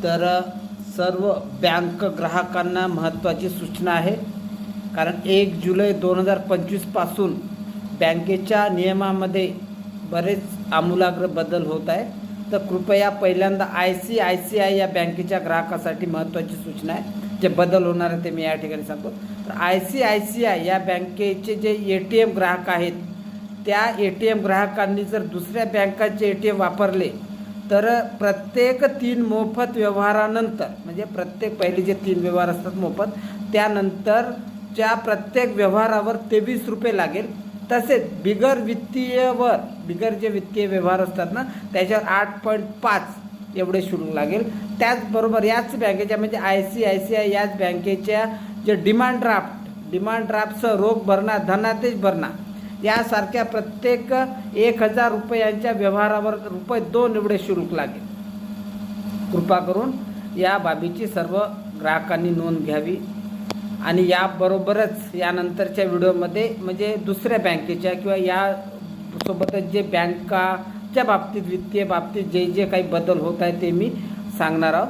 तर सर्व बँक ग्राहकांना महत्त्वाची सूचना आहे, कारण 1 जुलै 2025 पासून बँकेच्या नियमामध्ये बरेच आमूलाग्र बदल होत आहे. तर कृपया पहिल्यांदा ICICI या बँकेच्या ग्राहकासाठी महत्त्वाची सूचना आहे. जे बदल होणार आहे ते मी या ठिकाणी सांगतो. तर ICICI या बँकेचे जे ATM ग्राहक आहेत, त्या ATM ग्राहकांनी जर दुसऱ्या बँकाचे ATM वापरले तर प्रत्येक 3 मोफत व्यवहारानंतर, म्हणजे प्रत्येक पहिले जे 3 व्यवहार असतात मोफत, त्यानंतरच्या प्रत्येक व्यवहारावर 23 रुपये लागेल. तसेच बिगर जे वित्तीय व्यवहार असतात ना, त्याच्यावर 8.5 एवढे शुल्क लागेल. त्याचबरोबर याच बँकेच्या म्हणजे ICICI याच बँकेच्या जे डिमांड ड्राफ्टसह रोख भरणा, धनादेश भरणा यासारख्या प्रत्येक 1000 रुपयांच्या व्यवहारावर ₹2 एवढे शुल्क लागेल. कृपा करून या बाबीची सर्व ग्राहकांनी नोंद घ्यावी. आणि याबरोबरच यानंतरच्या व्हिडिओमध्ये म्हणजे दुसऱ्या बँकेच्या किंवा यासोबतच जे बँकाच्या बाबतीत, वित्तीय बाबतीत जे काही बदल होत आहे ते मी सांगणार आहोत.